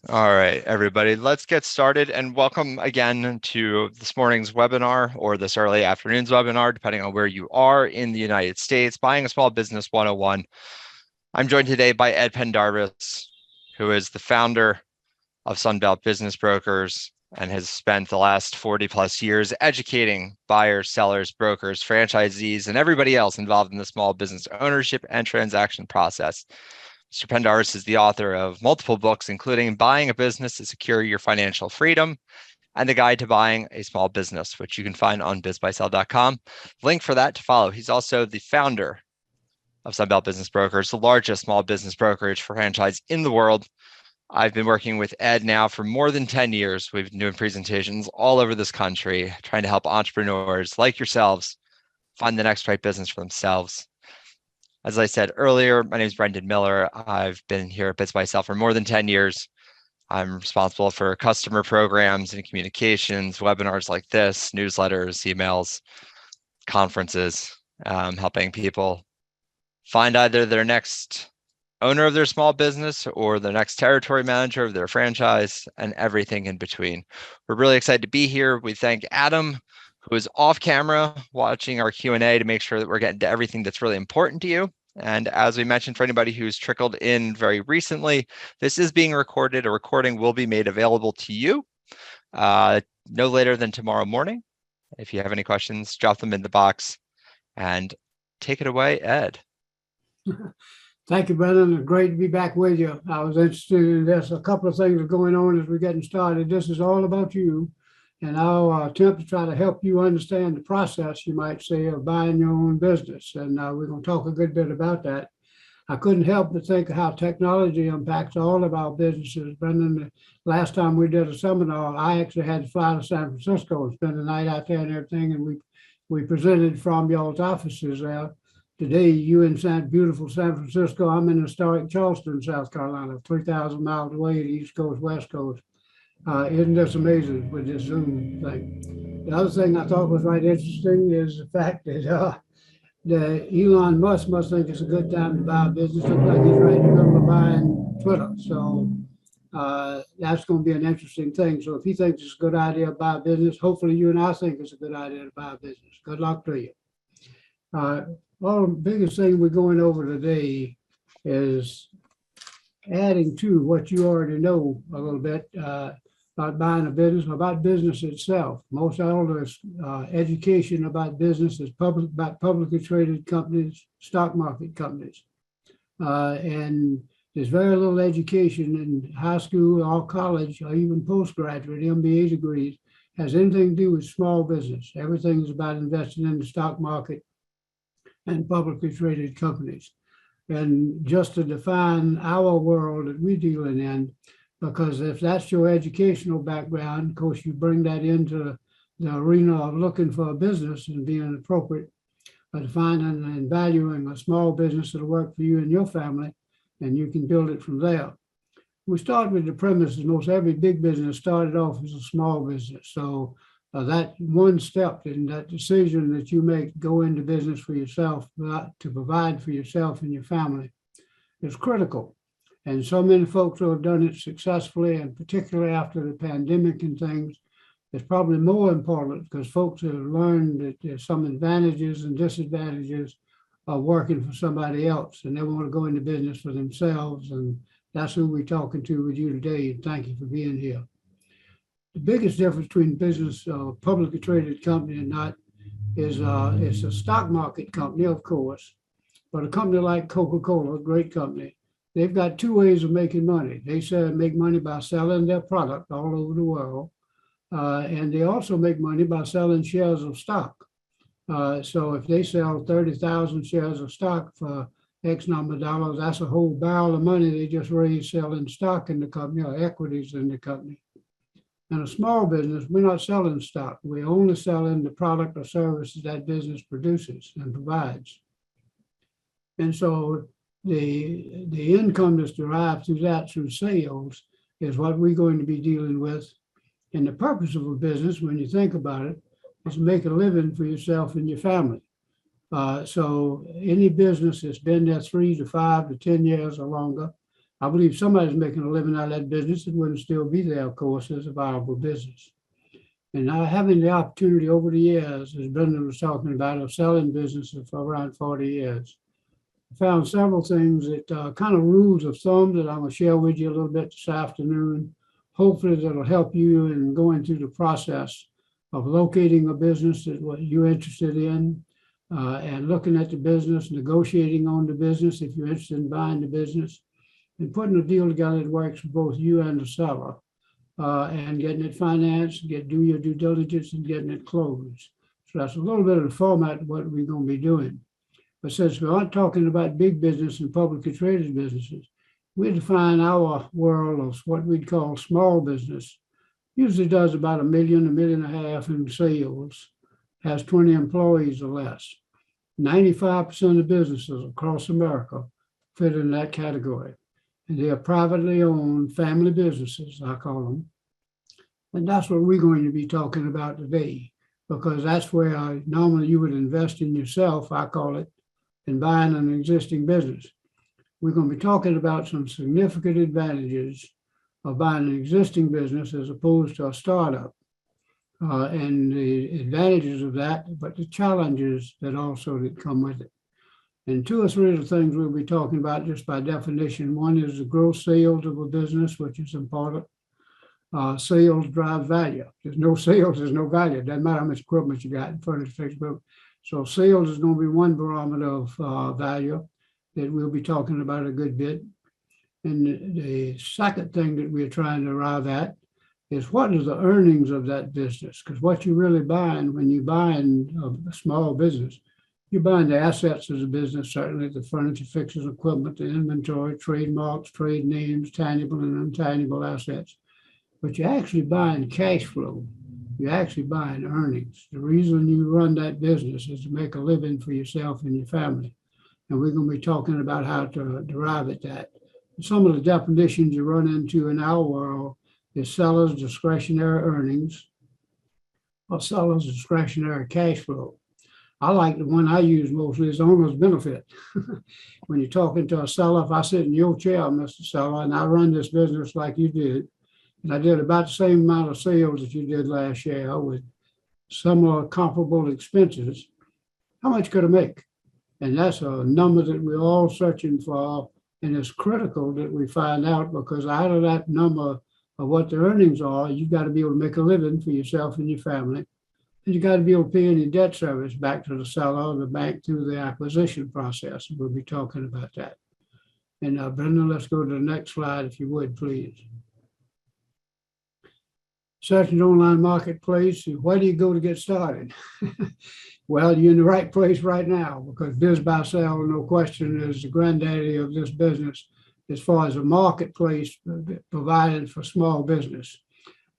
All right, everybody, let's get started and welcome again to this morning's webinar or this early afternoon's webinar, depending on where you are in the United States, Buying a Small Business 101. I'm joined today by Ed Pendarvis, who is the founder of Sunbelt Business Brokers and has spent the last 40 plus years educating buyers, sellers, brokers, franchisees, and everybody else involved in the small business ownership and transaction process. Mr. Pendarvis is the author of multiple books, including Buying a Business to Secure Your Financial Freedom and The Guide to Buying a Small Business, which you can find on BizBuySell.com. Link for that to follow. He's also the founder of Sunbelt Business Brokers, the largest small business brokerage franchise in the world. I've been working with Ed now for more than 10 years. We've been doing presentations all over this country, trying to help entrepreneurs like yourselves find the next right business for themselves. As I said earlier, my name is Brendan Miller. I've been here at BizBuySell for more than 10 years. I'm responsible for customer programs and communications, webinars like this, newsletters, emails, conferences, helping people find either their next owner of their small business or the next territory manager of their franchise and everything in between. We're really excited to be here. We thank Adam, who is off camera watching our Q&A to make sure that we're getting to everything that's really important to you. And as we mentioned, for anybody who's trickled in very recently, this is being recorded. A recording will be made available to you no later than tomorrow morning. If you have any questions, drop them in the box and take it away, Ed. Thank you, Brendan. It's great to be back with you. I was interested in this. A couple of things are going on as we're getting started. This is all about you, and I'll attempt to try to help you understand the process, you might say, of buying your own business. And we're going to talk a good bit about that. I couldn't help but think of how technology impacts all of our businesses. Brendan, the last time we did a seminar, I actually had to fly to San Francisco and spend the night out there and everything, and we presented from y'all's offices there. Today, you in beautiful San Francisco. I'm in historic Charleston, South Carolina, 3,000 miles away, the East Coast, West Coast. Isn't this amazing with this Zoom thing? The other thing I thought was right interesting is the fact that Elon Musk must think it's a good time to buy a business. Looks like he's right in the middle of buying Twitter. So that's going to be an interesting thing. So if he thinks it's a good idea to buy a business, hopefully you and I think it's a good idea to buy a business. Good luck to you. Well, the biggest thing we're going over today is adding to what you already know a little bit about buying a business, about business itself. Most all this education about business is about publicly traded companies, stock market companies. And there's very little education in high school or college or even postgraduate MBA degrees has anything to do with small business. Everything is about investing in the stock market and publicly traded companies. And just to define our world that we're dealing in, because if that's your educational background, of course, you bring that into the arena of looking for a business and being appropriate, defining and valuing a small business that'll work for you and your family, and you can build it from there. We start with the premise that most every big business started off as a small business. So that one step in that decision that you make, go into business for yourself, to provide for yourself and your family, is critical. And so many folks who have done it successfully, and particularly after the pandemic and things, it's probably more important because folks have learned that there's some advantages and disadvantages of working for somebody else, and they want to go into business for themselves. And that's who we're talking to with you today. And thank you for being here. The biggest difference between business, publicly traded company and not is it's a stock market company, of course, but a company like Coca-Cola, a great company, they've got two ways of making money. They make money by selling their product all over the world, and they also make money by selling shares of stock. So if they sell 30,000 shares of stock for X number of dollars, that's a whole barrel of money they just raised selling stock in the company or equities in the company. In a small business, we're not selling stock. We're only selling the product or services that business produces and provides. And so the income that's derived through sales is what we're going to be dealing with. And the purpose of a business, when you think about it, is to make a living for yourself and your family. So any business that's been there 3 to 5 to 10 years or longer I believe somebody's making a living out of that business. It wouldn't still be there, of course, as a viable business. And now having the opportunity over the years, as Brendan was talking about, of selling businesses for around 40 years, I found several things that kind of rules of thumb that I'm going to share with you a little bit this afternoon. Hopefully that'll help you in going through the process of locating a business that what you're interested in, and looking at the business, negotiating on the business if you're interested in buying the business, and putting a deal together that works for both you and the seller, and getting it financed, do your due diligence and getting it closed. So that's a little bit of the format of what we're going to be doing. But since we aren't talking about big business and publicly traded businesses, we define our world of what we'd call small business. Usually does about $1 million, $1.5 million in sales, has 20 employees or less. 95% of businesses across America fit in that category. And they are privately owned family businesses, I call them. And that's what we're going to be talking about today, because that's where normally you would invest in yourself, I call it, in buying an existing business. We're going to be talking about some significant advantages of buying an existing business as opposed to a startup, and the advantages of that, but the challenges that also that come with it. And two or three of the things we'll be talking about just by definition. One is the gross sales of a business, which is important. Sales drive value. There's no sales, there's no value. It doesn't matter how much equipment you got in furniture, fixture. So sales is going to be one barometer of value that we'll be talking about a good bit. And the second thing that we're trying to arrive at is what is the earnings of that business? Because what you're really buying when you're buying a small business, you're buying the assets of the business, certainly the furniture, fixtures, equipment, the inventory, trademarks, trade names, tangible and intangible assets. But you're actually buying cash flow. You're actually buying earnings. The reason you run that business is to make a living for yourself and your family. And we're going to be talking about how to derive at that. Some of the definitions you run into in our world is seller's discretionary earnings or seller's discretionary cash flow. I like the one I use mostly is owner's benefit. When you're talking to a seller, if I sit in your chair, Mr. Seller, and I run this business like you did, and I did about the same amount of sales that you did last year with similar comparable expenses, how much could I make? And that's a number that we're all searching for. And it's critical that we find out, because out of that number of what the earnings are, you've got to be able to make a living for yourself and your family. And you got to be able to pay any debt service back to the seller or the bank through the acquisition process. We'll be talking about that. And Brendan, let's go to the next slide, if you would, please. Search an online marketplace. Where do you go to get started? Well, you're in the right place right now, because BizBuySell, no question, is the granddaddy of this business as far as a marketplace provided for small business.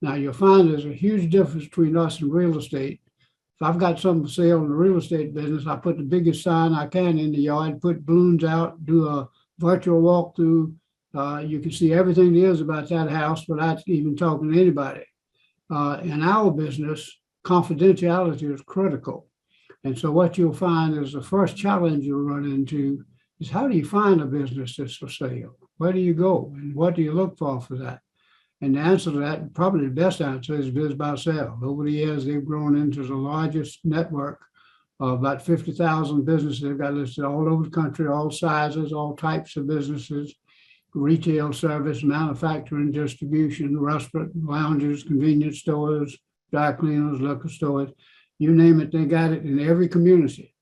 Now, you'll find there's a huge difference between us and real estate. If I've got something for sale in the real estate business, I put the biggest sign I can in the yard, put balloons out, do a virtual walkthrough. You can see everything there is about that house without even talking to anybody. In our business, confidentiality is critical. And so what you'll find is the first challenge you'll run into is, how do you find a business that's for sale? Where do you go? And what do you look for that? And the answer to that, probably the best answer, is BizBuySell. Over the years, they've grown into the largest network of about 50,000 businesses. They've got listed all over the country, all sizes, all types of businesses, retail service, manufacturing, distribution, restaurant, lounges, convenience stores, dry cleaners, liquor stores. You name it, they got it in every community.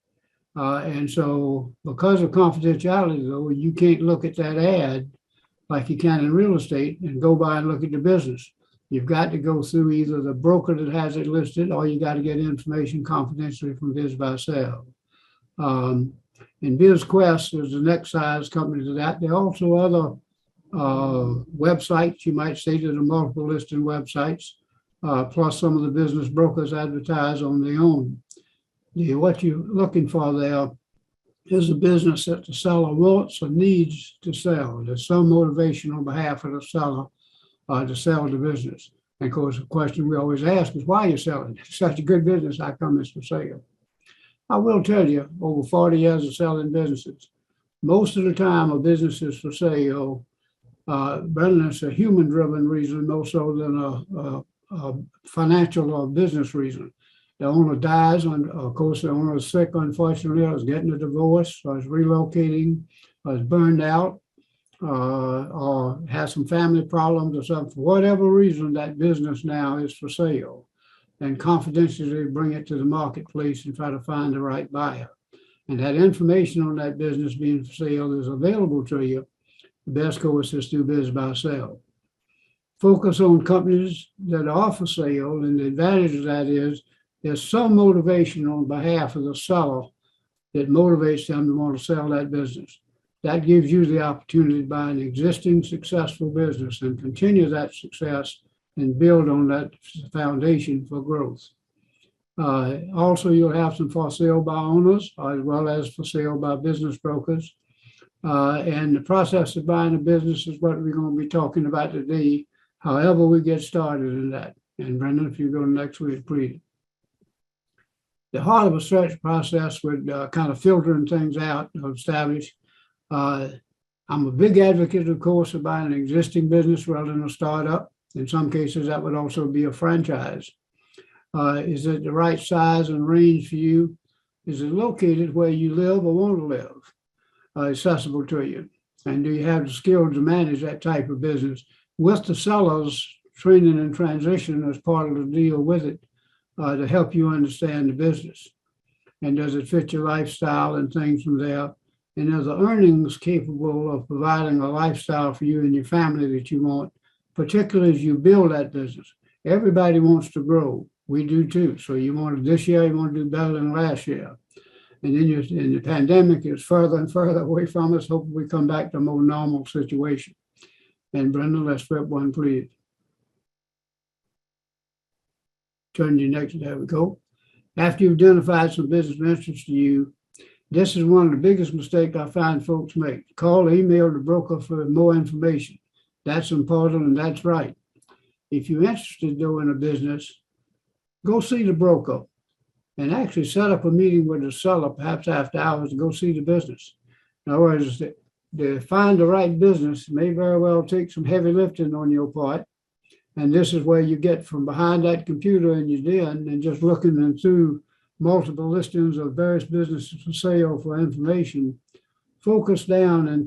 And so because of confidentiality, though, you can't look at that ad like you can in real estate and go by and look at the business. You've got to go through either the broker that has it listed, or you got to get information confidentially from BizBuySell. And BizQuest is the next size company to that. There are also other websites, you might say, that are multiple listing websites. Plus some of the business brokers advertise on their own. What you're looking for there is a business that the seller wants or needs to sell. There's some motivation on behalf of the seller to sell the business. And of course, the question we always ask is, why are you selling? It's such a good business, how come it's for sale? I will tell you, over 40 years of selling businesses, most of the time a business is for sale Brendan, it's a human-driven reason more so than a financial or business reason. The owner dies, and of course, the owner is sick, unfortunately, or is getting a divorce, or is relocating, or is burned out, or has some family problems or something. For whatever reason, that business now is for sale. And confidentially bring it to the marketplace and try to find the right buyer. And that information on that business being for sale is available to you. The best course is through BizBuySell. Focus on companies that are for sale, and the advantage of that is there's some motivation on behalf of the seller that motivates them to want to sell that business. That gives you the opportunity to buy an existing successful business and continue that success and build on that foundation for growth. Also, you'll have some for sale by owners as well as for sale by business brokers. And the process of buying a business is what we're going to be talking about today, however we get started in that. And Brendan, if you go to next week, please. The heart of a search process would kind of filtering things out or establish. I'm a big advocate, of course, of buying an existing business rather than a startup. In some cases, that would also be a franchise. Is it the right size and range for you? Is it located where you live or want to live? Accessible to you? And do you have the skills to manage that type of business? With the seller's training and transition as part of the deal with it to help you understand the business. And does it fit your lifestyle and things from there? And are the earnings capable of providing a lifestyle for you and your family that you want, particularly as you build that business? Everybody wants to grow. We do too. So you want to, this year, you want to do better than last year. And then in the pandemic is further and further away from us. Hopefully we come back to a more normal situation. And Brenda, let's flip one, please. Turn to your next, there we go. After you've identified some business of interest to you, this is one of the biggest mistakes I find folks make. Call or email the broker for more information. That's important and that's right. If you're interested though in a business, go see the broker and actually set up a meeting with the seller, perhaps after hours, to go see the business. In other words, to find the right business may very well take some heavy lifting on your part. And this is where you get from behind that computer in your den and just looking through multiple listings of various businesses for sale for information. Focus down on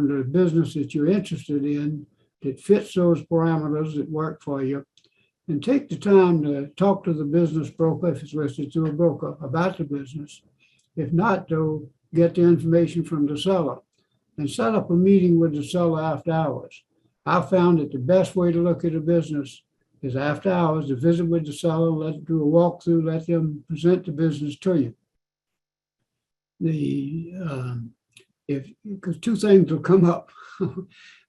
the business that you're interested in that fits those parameters that work for you. And take the time to talk to the business broker, if it's listed to a broker, about the business. If not, though, get the information from the seller and set up a meeting with the seller after hours. I found that the best way to look at a business is after hours to visit with the seller, let them do a walkthrough, let them present the business to you. Because two things will come up.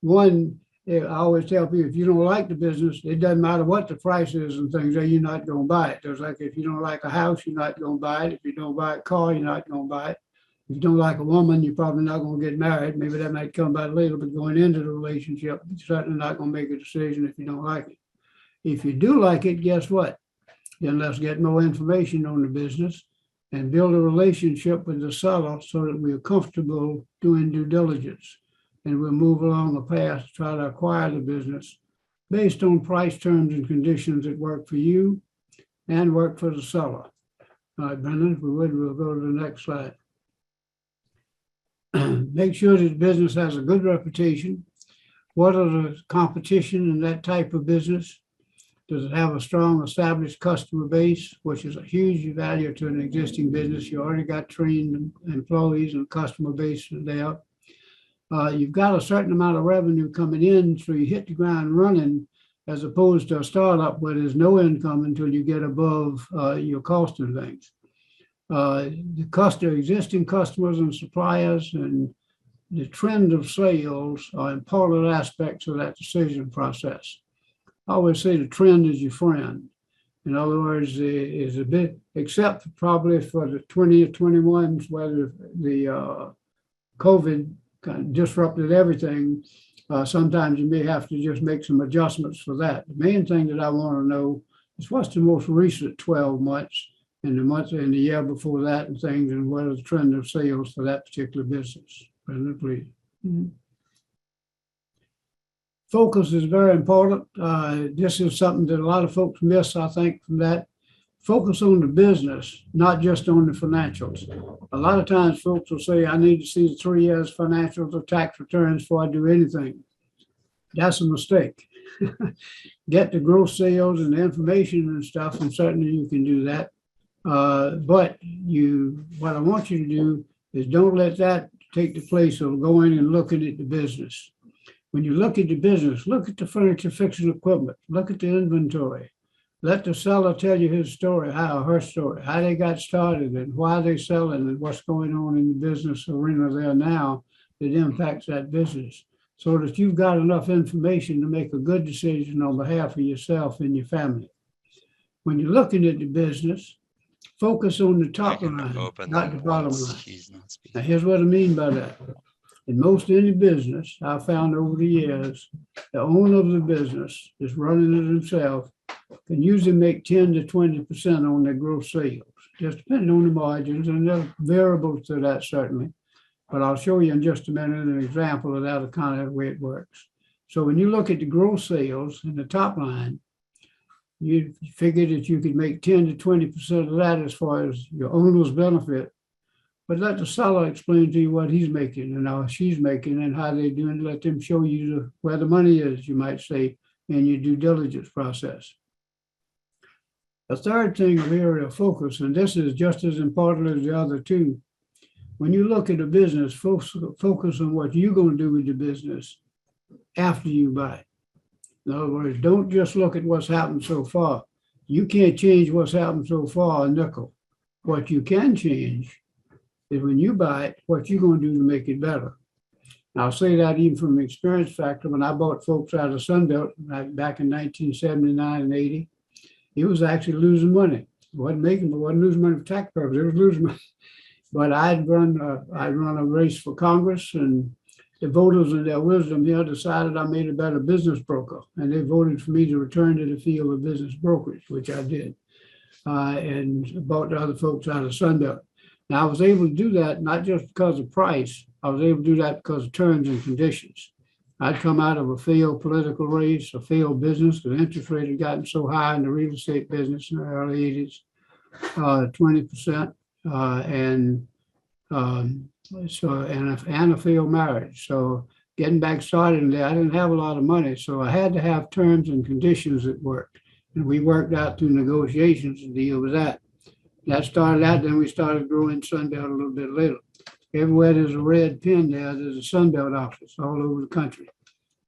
One, I always tell people, if you don't like the business, it doesn't matter what the price is and things, you're not going to buy it. There's like, if you don't like a house, you're not going to buy it. If you don't buy a car, you're not going to buy it. If you don't like a woman, you're probably not going to get married. Maybe that might come about later, but going into the relationship, you're certainly not going to make a decision if you don't like it. If you do like it, guess what? Then let's get more information on the business and build a relationship with the seller so that we're comfortable doing due diligence. And we'll move along the path to try to acquire the business based on price, terms, and conditions that work for you and work for the seller. All right, Brendan, if we would, we'll go to the next slide. Make sure that the business has a good reputation. What are the competition in that type of business? Does it have a strong established customer base, which is a huge value to an existing business? You already got trained employees and customer base there. You've got a certain amount of revenue coming in, so you hit the ground running, as opposed to a startup where there's no income until you get above your cost of things. The existing customers and suppliers and the trend of sales are important aspects of that decision process. I always say the trend is your friend. In other words, is a bit, except probably for the 20 or 21s, where the COVID kind of disrupted everything. Sometimes you may have to just make some adjustments for that. The main thing that I want to know is what's the most recent 12 months and the month and the year before that and things, and what is the trend of sales for that particular business. Brenda, please. Mm-hmm. Focus is very important. This is something that a lot of folks miss, I think, from that. Focus on the business, not just on the financials. A lot of times folks will say, I need to see the 3 years financials or tax returns before I do anything. That's a mistake. Get the gross sales and the information and stuff, and certainly you can do that. But what I want you to do is don't let that take the place of going and looking at the business. When you look at the business, look at the furniture, fixing equipment, look at the inventory. Let the seller tell you his story, her story, how they got started and why they're selling and what's going on in the business arena there now that impacts that business, so that you've got enough information to make a good decision on behalf of yourself and your family. When you're looking at the business, focus on the top line, not the bottom line. Now, here's what I mean by that. In most any business, I've found over the years, the owner of the business is running it himself, can usually make 10 to 20% on their gross sales, just depending on the margins, and there's variables to that certainly. But I'll show you in just a minute an example of that kind of way it works. So when you look at the gross sales in the top line, you figure that you could make 10 to 20% of that as far as your owner's benefit. But let the seller explain to you what he's making and how she's making and how they're doing. Let them show you where the money is, you might say, in your due diligence process. The third thing of area of focus, and this is just as important as the other two, when you look at a business, focus on what you're going to do with the business after you buy it. In other words, don't just look at what's happened so far. You can't change what's happened so far a nickel. What you can change is when you buy it, what you're going to do to make it better. And I'll say that even from an experience factor. When I bought folks out of Sunbelt back in 1979 and 80, it was actually losing money. It wasn't losing money for tax purposes. It was losing money. But I'd run a race for Congress, and the voters in their wisdom here decided I made a better business broker, and they voted for me to return to the field of business brokerage, which I did, and bought the other folks out of Sunbelt. Now, I was able to do that not just because of price. I was able to do that because of terms and conditions. I'd come out of a failed political race, a failed business. The interest rate had gotten so high in the real estate business in the early 80s, 20%, and a failed marriage. So getting back started in there, I didn't have a lot of money, so I had to have terms and conditions that worked. And we worked out through negotiations to deal with that. That started out, then we started growing Sunbelt a little bit later. Everywhere there's a red pin there, there's a Sunbelt office all over the country.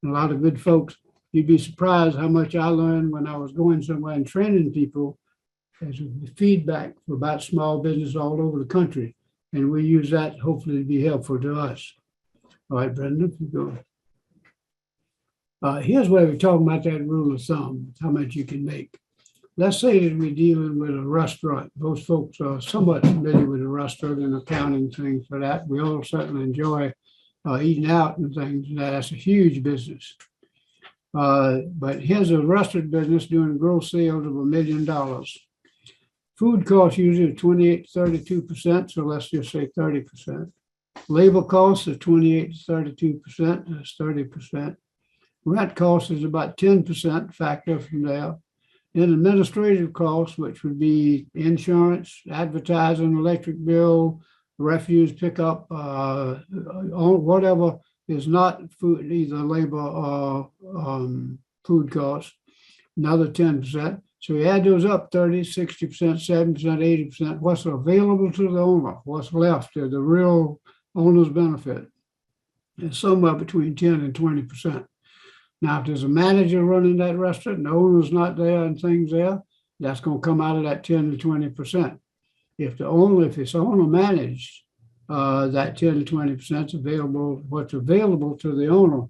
And a lot of good folks, you'd be surprised how much I learned when I was going somewhere and training people as feedback about small business all over the country. And we use that hopefully to be helpful to us. All right, Brenda, if you go. Here's where we're talking about that rule of thumb, how much you can make. Let's say that we're dealing with a restaurant. Those folks are somewhat familiar with a restaurant and accounting things for that. We all certainly enjoy eating out and things. That's a huge business. But here's a restaurant business doing gross sales of $1 million. Food costs usually 28 to 32%, so let's just say 30%. Labor costs are 28 to 32%, that's 30%. Rent costs is about 10% factor from there. Then administrative costs, which would be insurance, advertising, electric bill, refuse pickup, whatever is not food, either labor or food costs, another 10%. So we add those up 30, 60%, 70%, 80%. What's available to the owner, what's left to the real owner's benefit is somewhere between 10 and 20%. Now, if there's a manager running that restaurant and the owner's not there and things there, that's going to come out of that 10 to 20%. If it's owner managed, that 10 to 20% is available, what's available to the owner.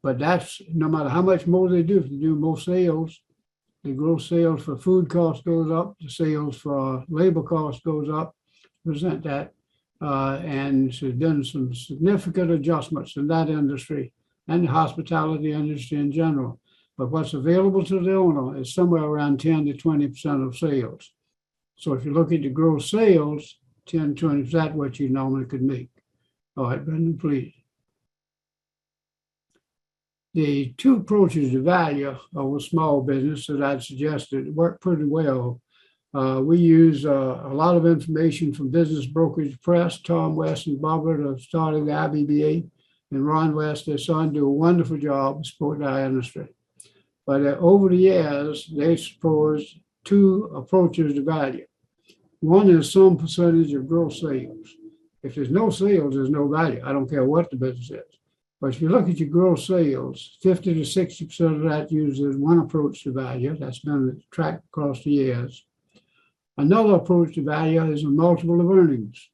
But that's no matter how much more they do. If they do more sales, the gross sales for food cost goes up, the sales for labor cost goes up, present that. And there's been some significant adjustments in that industry and the hospitality industry in general. But what's available to the owner is somewhere around 10 to 20% of sales. So if you look at the gross sales, 10 to 20%, what you normally could make. All right, Brendan, please. The two approaches to value of a small business that I'd suggested work pretty well. We use a lot of information from Business Brokerage Press. Tom West and Barbara started the IBBA, and Ron West, their son, do a wonderful job supporting our industry. But over the years, they proposed two approaches to value. One is some percentage of gross sales. If there's no sales, there's no value. I don't care what the business is. But if you look at your gross sales, 50 to 60% of that uses one approach to value. That's been tracked across the years. Another approach to value is a multiple of earnings.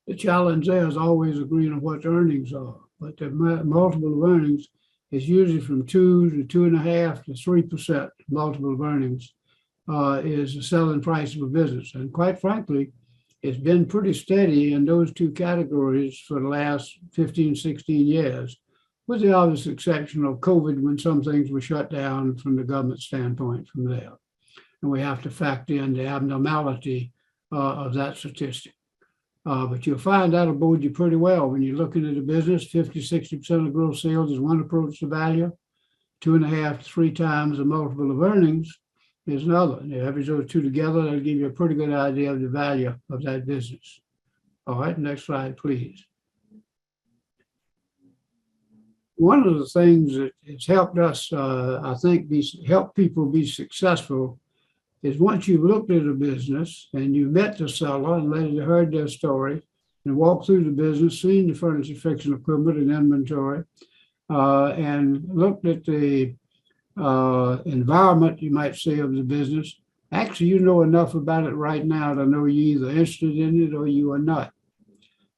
The challenge there is always agreeing on what the earnings are. But the multiple of earnings is usually from 2 to 2.5 to 3% multiple of earnings is the selling price of a business. And quite frankly, it's been pretty steady in those two categories for the last 15, 16 years, with the obvious exception of COVID when some things were shut down from the government standpoint from there. And we have to factor in the abnormality of that statistic. But you'll find that'll bode you pretty well when you're looking at a business. 50, 60% of gross sales is one approach to value. 2.5 to 3 times the multiple of earnings is another. And you average those two together, that'll give you a pretty good idea of the value of that business. All right, next slide, please. One of the things that has helped us, I think, help people be successful is once you've looked at a business and you met the seller and heard their story and walked through the business, seen the furniture, fixing equipment and inventory, and looked at the environment, you might say, of the business. Actually, you know enough about it right now to know you're either interested in it or you are not.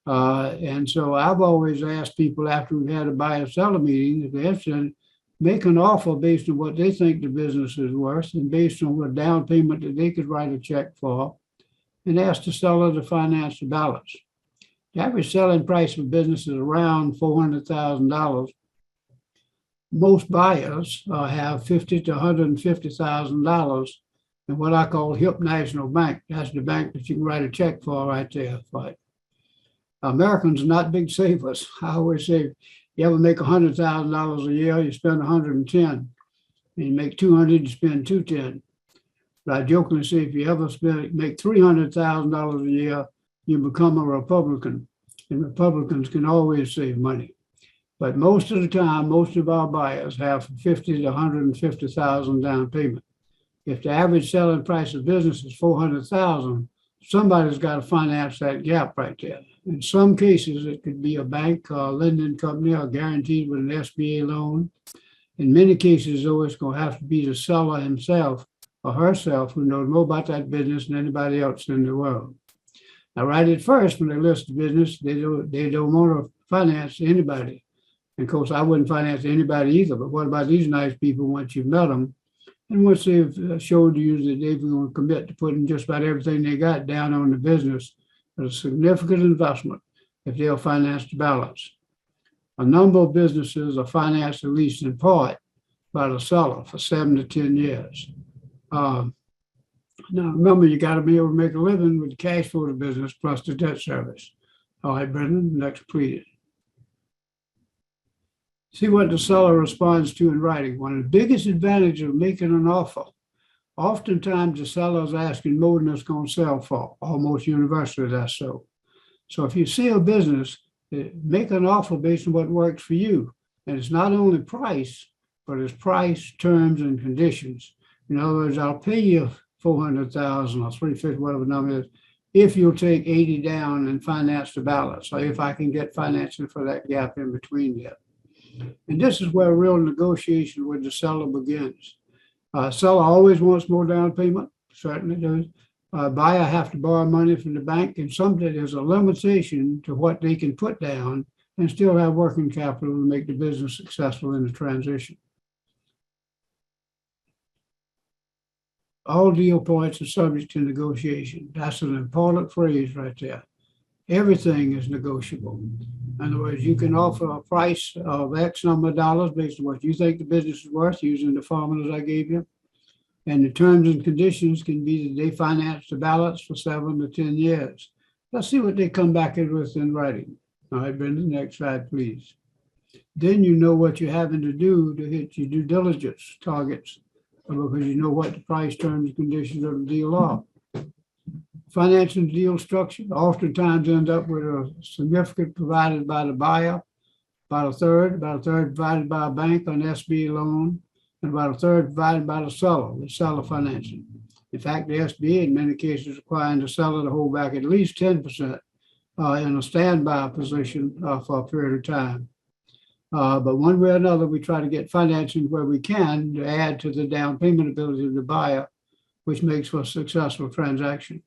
And so I've always asked people after we've had a buyer seller meeting, if they're interested in it, make an offer based on what they think the business is worth and based on what down payment that they could write a check for, and ask the seller to finance the balance. The average selling price of business is around $400,000. Most buyers have $50,000 to $150,000 in what I call HIP National Bank. That's the bank that you can write a check for right there. But Americans are not big savers. I always say, you ever make $100,000 a year, you spend 110. And you make 200, you spend 210. But I jokingly say, if you ever make $300,000 a year, you become a Republican. And Republicans can always save money. But most of the time, most of our buyers have $50,000 to $150,000 down payment. If the average selling price of business is $400,000, somebody's got to finance that gap right there. In some cases, it could be a bank, a lending company, or guaranteed with an SBA loan. In many cases, though, it's going to have to be the seller himself or herself who knows more about that business than anybody else in the world. Now, right at first, when they list the business, they don't want to finance anybody. And of course, I wouldn't finance anybody either. But what about these nice people once you've met them? And once they've showed you that they're going to commit to putting just about everything they got down on the business, it's a significant investment if they'll finance the balance. A number of businesses are financed at least in part by the seller for 7 to 10 years. Now, remember, you got to be able to make a living with the cash flow of the business plus the debt service. All right, Brendan, next, please. See what the seller responds to in writing. One of the biggest advantages of making an offer, oftentimes the seller is asking more than it's going to sell for. Almost universally, that's so. So if you see a business, make an offer based on what works for you. And it's not only price, but it's price, terms, and conditions. In other words, I'll pay you $400,000 or $350,000, whatever the number is, if you'll take 80 down and finance the balance, or if I can get financing for that gap in between there. And this is where real negotiation with the seller begins. Seller always wants more down payment, certainly does. Buyer have to borrow money from the bank, and someday there's a limitation to what they can put down and still have working capital to make the business successful in the transition. All deal points are subject to negotiation. That's an important phrase right there. Everything is negotiable. In other words, you can offer a price of X number of dollars based on what you think the business is worth using the formulas I gave you. And the terms and conditions can be that they finance the balance for 7 to 10 years. Let's see what they come back in with in writing. All right, Brendan, next slide, please. Then you know what you're having to do to hit your due diligence targets because you know what the price, terms, and conditions of the deal are. Financing the deal structure oftentimes ends up with a significant provided by the buyer, about a third provided by a bank on SBA loan, and about a third provided by the seller financing. In fact, the SBA in many cases requiring the seller to hold back at least 10% in a standby position for a period of time. But one way or another, we try to get financing where we can to add to the down payment ability of the buyer, which makes for a successful transaction.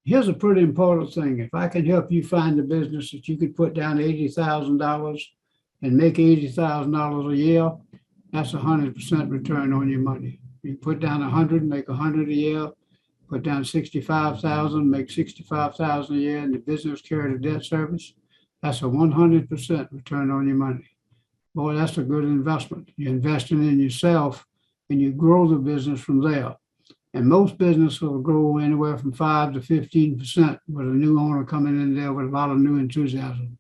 Here's a pretty important thing. If I can help you find a business that you could put down $80,000 and make $80,000 a year, that's 100% return on your money. You put down 100, make 100 a year, put down 65,000, make 65,000 a year, and the business carry the debt service. That's a 100% return on your money. Boy, that's a good investment. You're investing in yourself and you grow the business from there. And most business will grow anywhere from 5 to 15% with a new owner coming in there with a lot of new enthusiasm.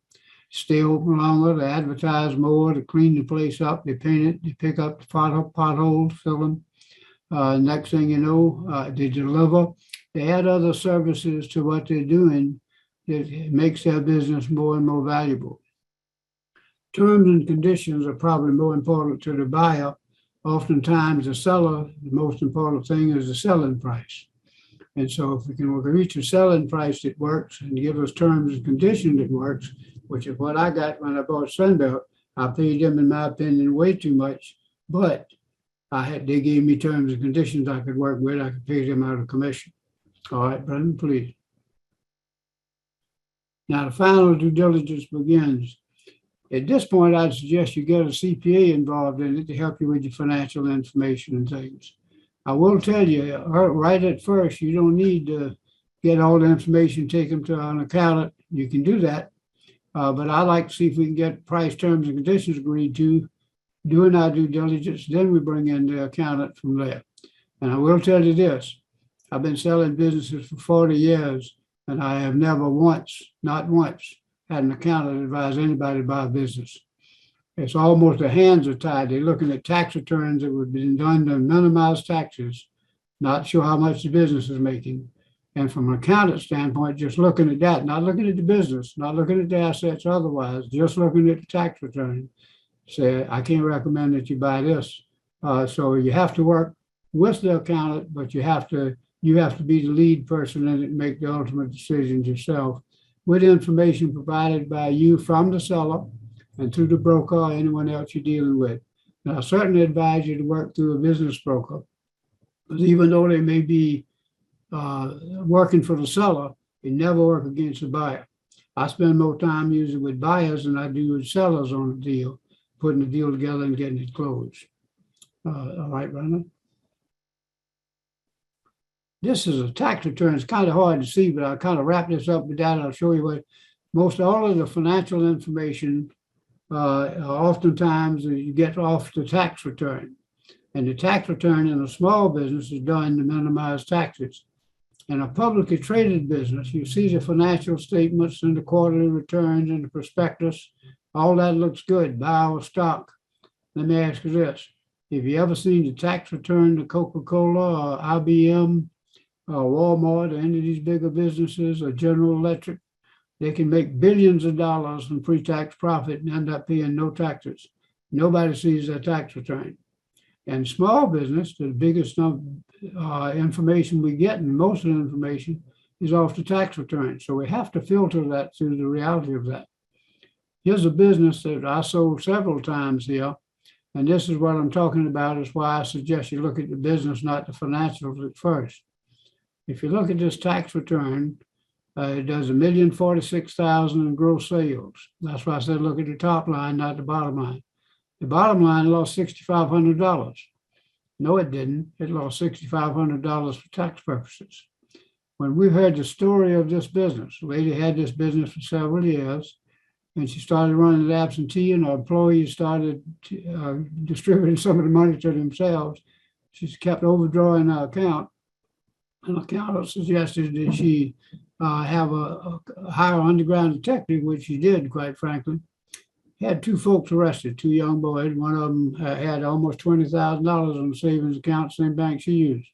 Stay open longer, they advertise more, they clean the place up, they paint it, they pick up the potholes, fill them. Next thing you know, they deliver. They add other services to what they're doing that makes their business more and more valuable. Terms and conditions are probably more important to the buyer. Oftentimes, the seller, the most important thing is the selling price. And so if we can reach a selling price that works and give us terms and conditions that works, which is what I got when I bought Sunbelt, I paid them, in my opinion, way too much, but they gave me terms and conditions I could work with. I could pay them out of commission. All right, Brendan, please. Now, the final due diligence begins. At this point, I'd suggest you get a CPA involved in it to help you with your financial information and things. I will tell you, right at first, you don't need to get all the information, take them to an accountant. You can do that. But I like to see if we can get price, terms, and conditions agreed to, doing our due diligence, then we bring in the accountant from there. And I will tell you this, I've been selling businesses for 40 years, and I have never once, not once, had an accountant advise anybody to buy a business. It's almost their hands are tied. They're looking at tax returns that would be done to minimize taxes, not sure how much the business is making. And from an accountant standpoint, just looking at that, not looking at the business, not looking at the assets otherwise, just looking at the tax return, say, I can't recommend that you buy this. So you have to work with the accountant, but you have to be the lead person in it and make the ultimate decisions yourself with information provided by you from the seller and through the broker or anyone else you're dealing with. Now, I certainly advise you to work through a business broker, because even though they may be working for the seller, they never work against the buyer. I spend more time usually with buyers than I do with sellers on a deal, putting the deal together and getting it closed. All right, Brenda. This is a tax return. It's kind of hard to see, but I'll kind of wrap this up with that. I'll show you what most all of the financial information oftentimes you get off the tax return. And the tax return in a small business is done to minimize taxes. In a publicly traded business, you see the financial statements and the quarterly returns and the prospectus. All that looks good. Buy our stock. Let me ask you this. Have you ever seen the tax return to Coca-Cola or IBM or Walmart or any of these bigger businesses or General Electric? They can make billions of dollars in pre-tax profit and end up paying no taxes. Nobody sees their tax return. And small business, the biggest information we get, and most of the information is off the tax return. So we have to filter that through the reality of that. Here's a business that I sold several times here, and this is what I'm talking about, is why I suggest you look at the business, not the financials at first. If you look at this tax return, it does $1,046,000 in gross sales. That's why I said look at the top line, not the bottom line. The bottom line lost $6,500. No, it didn't. It lost $6,500 for tax purposes. When we heard the story of this business, the lady had this business for several years, and she started running it absentee, and her employees started distributing some of the money to themselves. She kept overdrawing her account. An accountant suggested that she hire underground detective, which she did, quite frankly. had two folks arrested, two young boys. One of them had almost $20,000 on the savings account, same bank she used.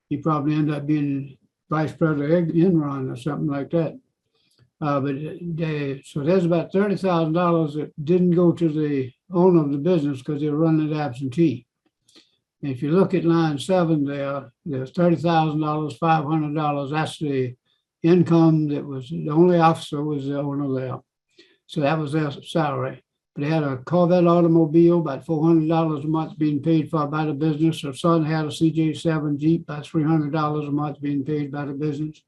He probably ended up being vice president of Enron or something like that. So there's about $30,000 that didn't go to the owner of the business because they were running it absentee. And if you look at line 7 there's $30,000, $500. That's the income that was, the only officer was the owner there. So that was their salary. But they had a Corvette automobile, about $400 a month being paid for by the business. Her son had a CJ7 Jeep, about $300 a month being paid by the business.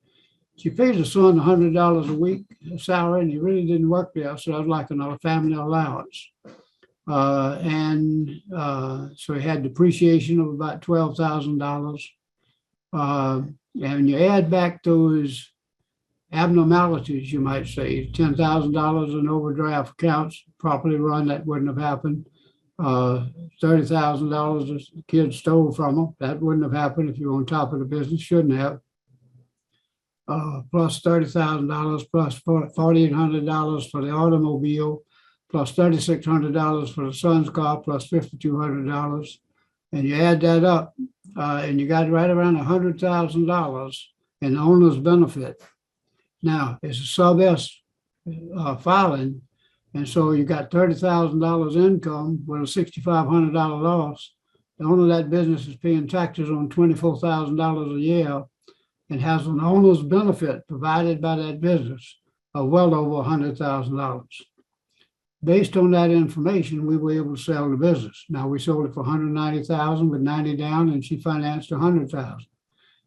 She paid her son $100 a week salary, and he really didn't work there, so that was like another family allowance. So he had depreciation of about $12,000. And you add back those abnormalities, you might say, $10,000 in overdraft accounts, properly run, that wouldn't have happened. $30,000 the kids stole from them, that wouldn't have happened if you were on top of the business, shouldn't have. Plus $30,000, plus $4,800 for the automobile, plus $3,600 for the son's car, plus $5,200. And you add that up, and you got right around $100,000 in owner's benefit. Now, it's a sub-S filing, and so you got $30,000 income with a $6,500 loss. The owner of that business is paying taxes on $24,000 a year and has an owner's benefit provided by that business of well over $100,000. Based on that information, we were able to sell the business. Now, we sold it for $190,000 with 90 down, and she financed $100,000.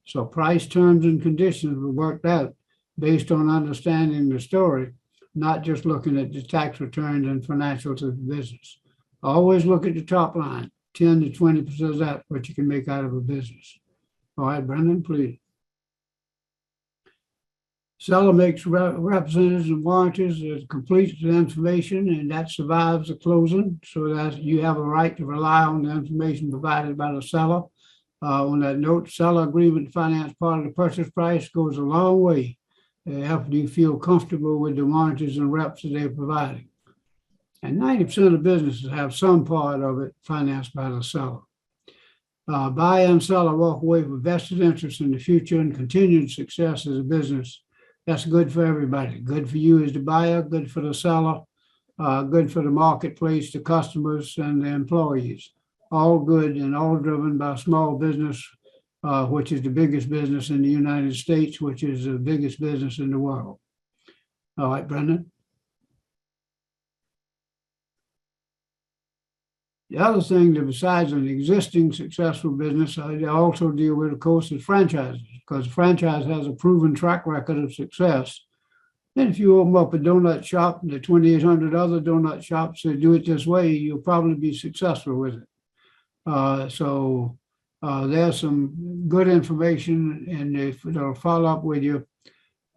So price, terms, and conditions were worked out based on understanding the story, not just looking at the tax returns and financial to the business. Always look at the top line, 10 to 20% of that, what you can make out of a business. All right, Brendan, please. Seller makes representatives and warranties that completes the information, and that survives the closing, so that you have a right to rely on the information provided by the seller. On that note, seller agreement to finance part of the purchase price goes a long way to help you feel comfortable with the warranties and reps that they're providing. And 90% of businesses have some part of it financed by the seller. Buyer and seller walk away with vested interest in the future and continued success as a business. That's good for everybody. Good for you as the buyer, good for the seller, good for the marketplace, the customers, and the employees. All good and all driven by small business, which is the biggest business in the United States, which is the biggest business in the world. All right, Brendan. The other thing that besides an existing successful business, I also deal with, of course, is franchises, because franchise has a proven track record of success. And if you open up a donut shop and the 2,800 other donut shops that do it this way, you'll probably be successful with it. So there's some good information, and if they'll follow up with you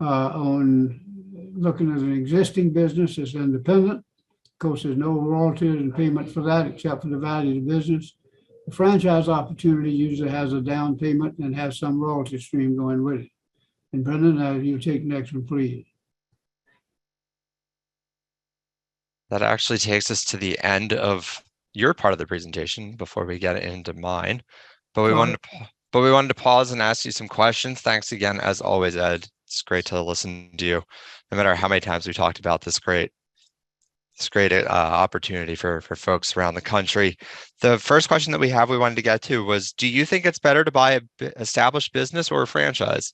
on looking at an existing business that's independent. Of course, there's no royalties and payment for that except for the value of the business. The franchise opportunity usually has a down payment and has some royalty stream going with it. And Brendan, you take the next one, please. That actually takes us to the end of your part of the presentation before we get into mine. But we wanted to pause and ask you some questions. Thanks again, as always, Ed. It's great to listen to you, no matter how many times we talked about this great opportunity for folks around the country. The first question that we wanted to get to was, do you think it's better to buy an established business or a franchise?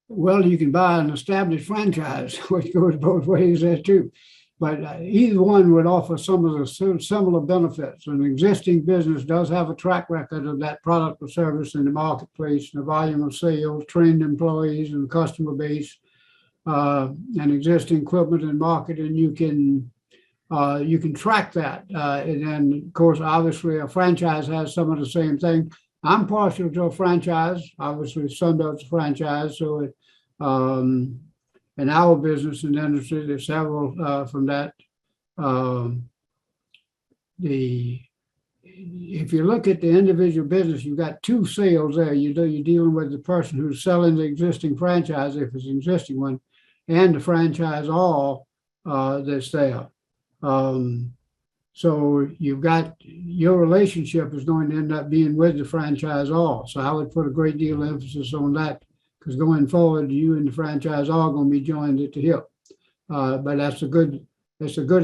Well, you can buy an established franchise, which goes both ways there too. But either one would offer some of the similar benefits. An existing business does have a track record of that product or service in the marketplace, the volume of sales, trained employees, and customer base. And existing equipment and marketing, you can track that. And then, of course, obviously, a franchise has some of the same thing. I'm partial to a franchise. Obviously, Sunbelt's a franchise. So in our business and industry, there's several from that. If you look at the individual business, you've got two sales there. You're dealing with the person who's selling the existing franchise, if it's an existing one, and the franchisor that's there. So you've got your relationship is going to end up being with the franchisor. So I would put a great deal of emphasis on that because going forward, you and the franchisor are going to be joined at the hip. But that's a good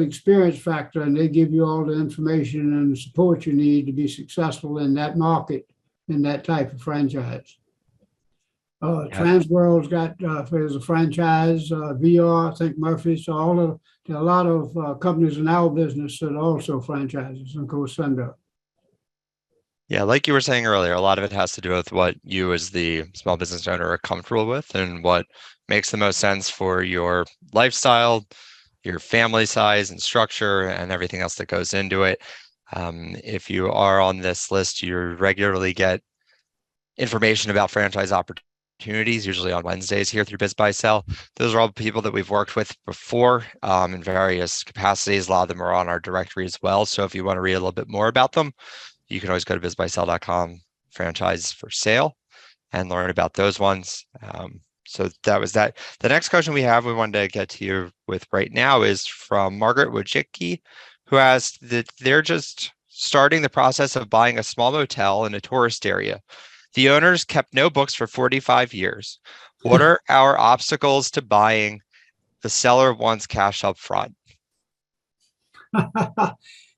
experience factor, and they give you all the information and the support you need to be successful in that market, in that type of franchise. Yeah. Transworld's got there's a franchise, VR, I think Murphy's, there are a lot of companies in our business that are also franchises, and of course, Sunbelt. Yeah, like you were saying earlier, a lot of it has to do with what you as the small business owner are comfortable with and what makes the most sense for your lifestyle, your family size and structure, and everything else that goes into it. If you are on this list, you regularly get information about franchise opportunities, usually on Wednesdays here through BizBuySell. Those are all people that we've worked with before in various capacities. A lot of them are on our directory as well. So if you want to read a little bit more about them, you can always go to bizbuysell.com franchise for sale and learn about those ones. So that was that. The next question we wanted to get to you with right now is from Margaret Wojcicki, who asked that they're just starting the process of buying a small motel in a tourist area. The owners kept no books for 45 years. What are our obstacles to buying? The seller wants cash up front.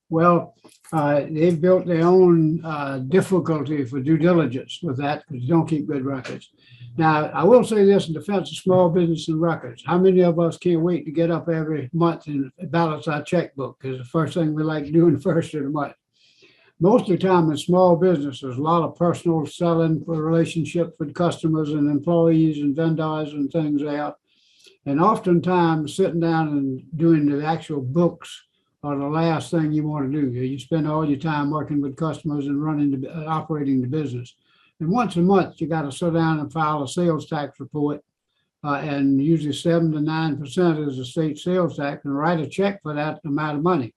Well, they've built their own difficulty for due diligence with that because you don't keep good records. Now, I will say this in defense of small business and records. How many of us can't wait to get up every month and balance our checkbook? Because the first thing we like doing the first of the month. Most of the time in small business, there's a lot of personal selling for relationships with customers and employees and vendors and things out. And oftentimes sitting down and doing the actual books are the last thing you want to do. You spend all your time working with customers and operating the business. And once a month, you got to sit down and file a sales tax report. And usually 7 to 9% is the state sales tax, and write a check for that amount of money.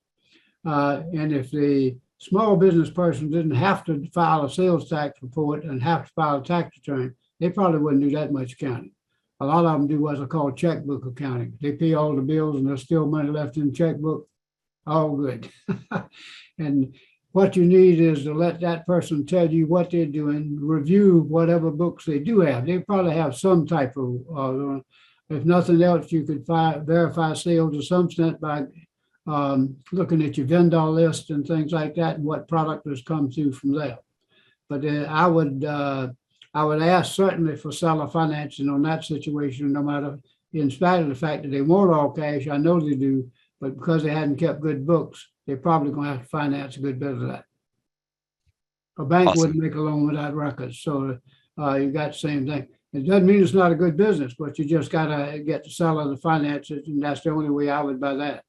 And if the small business person didn't have to file a sales tax report and have to file a tax return, they probably wouldn't do that much accounting. A lot of them do what's called checkbook accounting. They pay all the bills and there's still money left in the checkbook. All good. And what you need is to let that person tell you what they're doing, review whatever books they do have. They probably have some type of, if nothing else, you could verify sales to some extent by looking at your vendor list and things like that, and what product has come through from there. But I would ask certainly for seller financing on that situation, no matter, in spite of the fact that they want all cash. I know they do, but because they hadn't kept good books, they're probably going to have to finance a good bit of that. A bank Awesome. Wouldn't make a loan without records, so you got the same thing. It doesn't mean it's not a good business, but you just got to get the seller to finance it, and that's the only way I would buy that.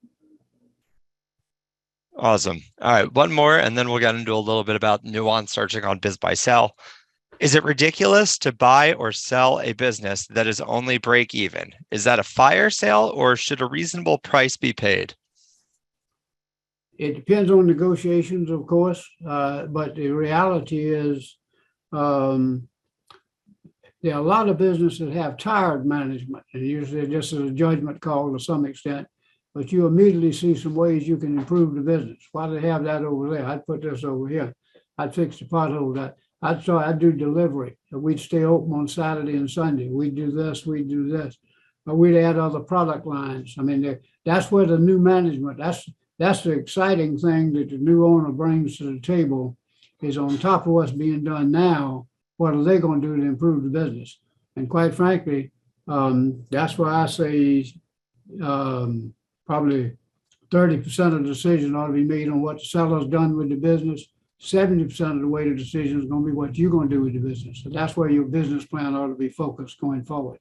Awesome. All right, one more, and then we'll get into a little bit about nuance searching on BizBuySell. Is it ridiculous to buy or sell a business that is only break even? Is that a fire sale, or should a reasonable price be paid? It depends on negotiations, of course, but the reality is there are a lot of businesses that have tired management, and usually just as a judgment call to some extent, but you immediately see some ways you can improve the business. Why do they have that over there? I'd put this over here. I'd fix the pothole. I'd do delivery. We'd stay open on Saturday and Sunday. We'd do this, we'd do this. But we'd add other product lines. I mean, that's where the new management, that's the exciting thing that the new owner brings to the table, is on top of what's being done now, what are they going to do to improve the business? And quite frankly, that's why I say probably 30% of the decision ought to be made on what the seller's done with the business. 70% of the way the decision is going to be what you're going to do with the business. So that's where your business plan ought to be focused going forward.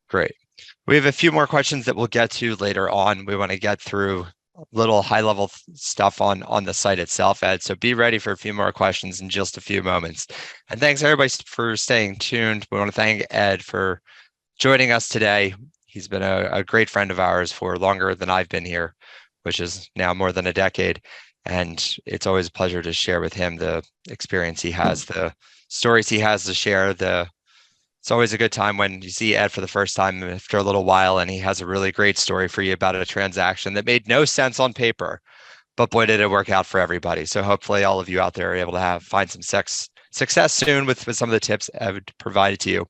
Great. We have a few more questions that we'll get to later on. We want to get through little high-level stuff on the site itself, Ed. So be ready for a few more questions in just a few moments. And thanks everybody for staying tuned. We want to thank Ed for joining us today. He's been a great friend of ours for longer than I've been here, which is now more than a decade. And it's always a pleasure to share with him the experience he has, the stories he has to share, the It's always a good time when you see Ed for the first time after a little while, and he has a really great story for you about a transaction that made no sense on paper, but boy, did it work out for everybody. So hopefully all of you out there are able to find some success soon with some of the tips I've provided to you.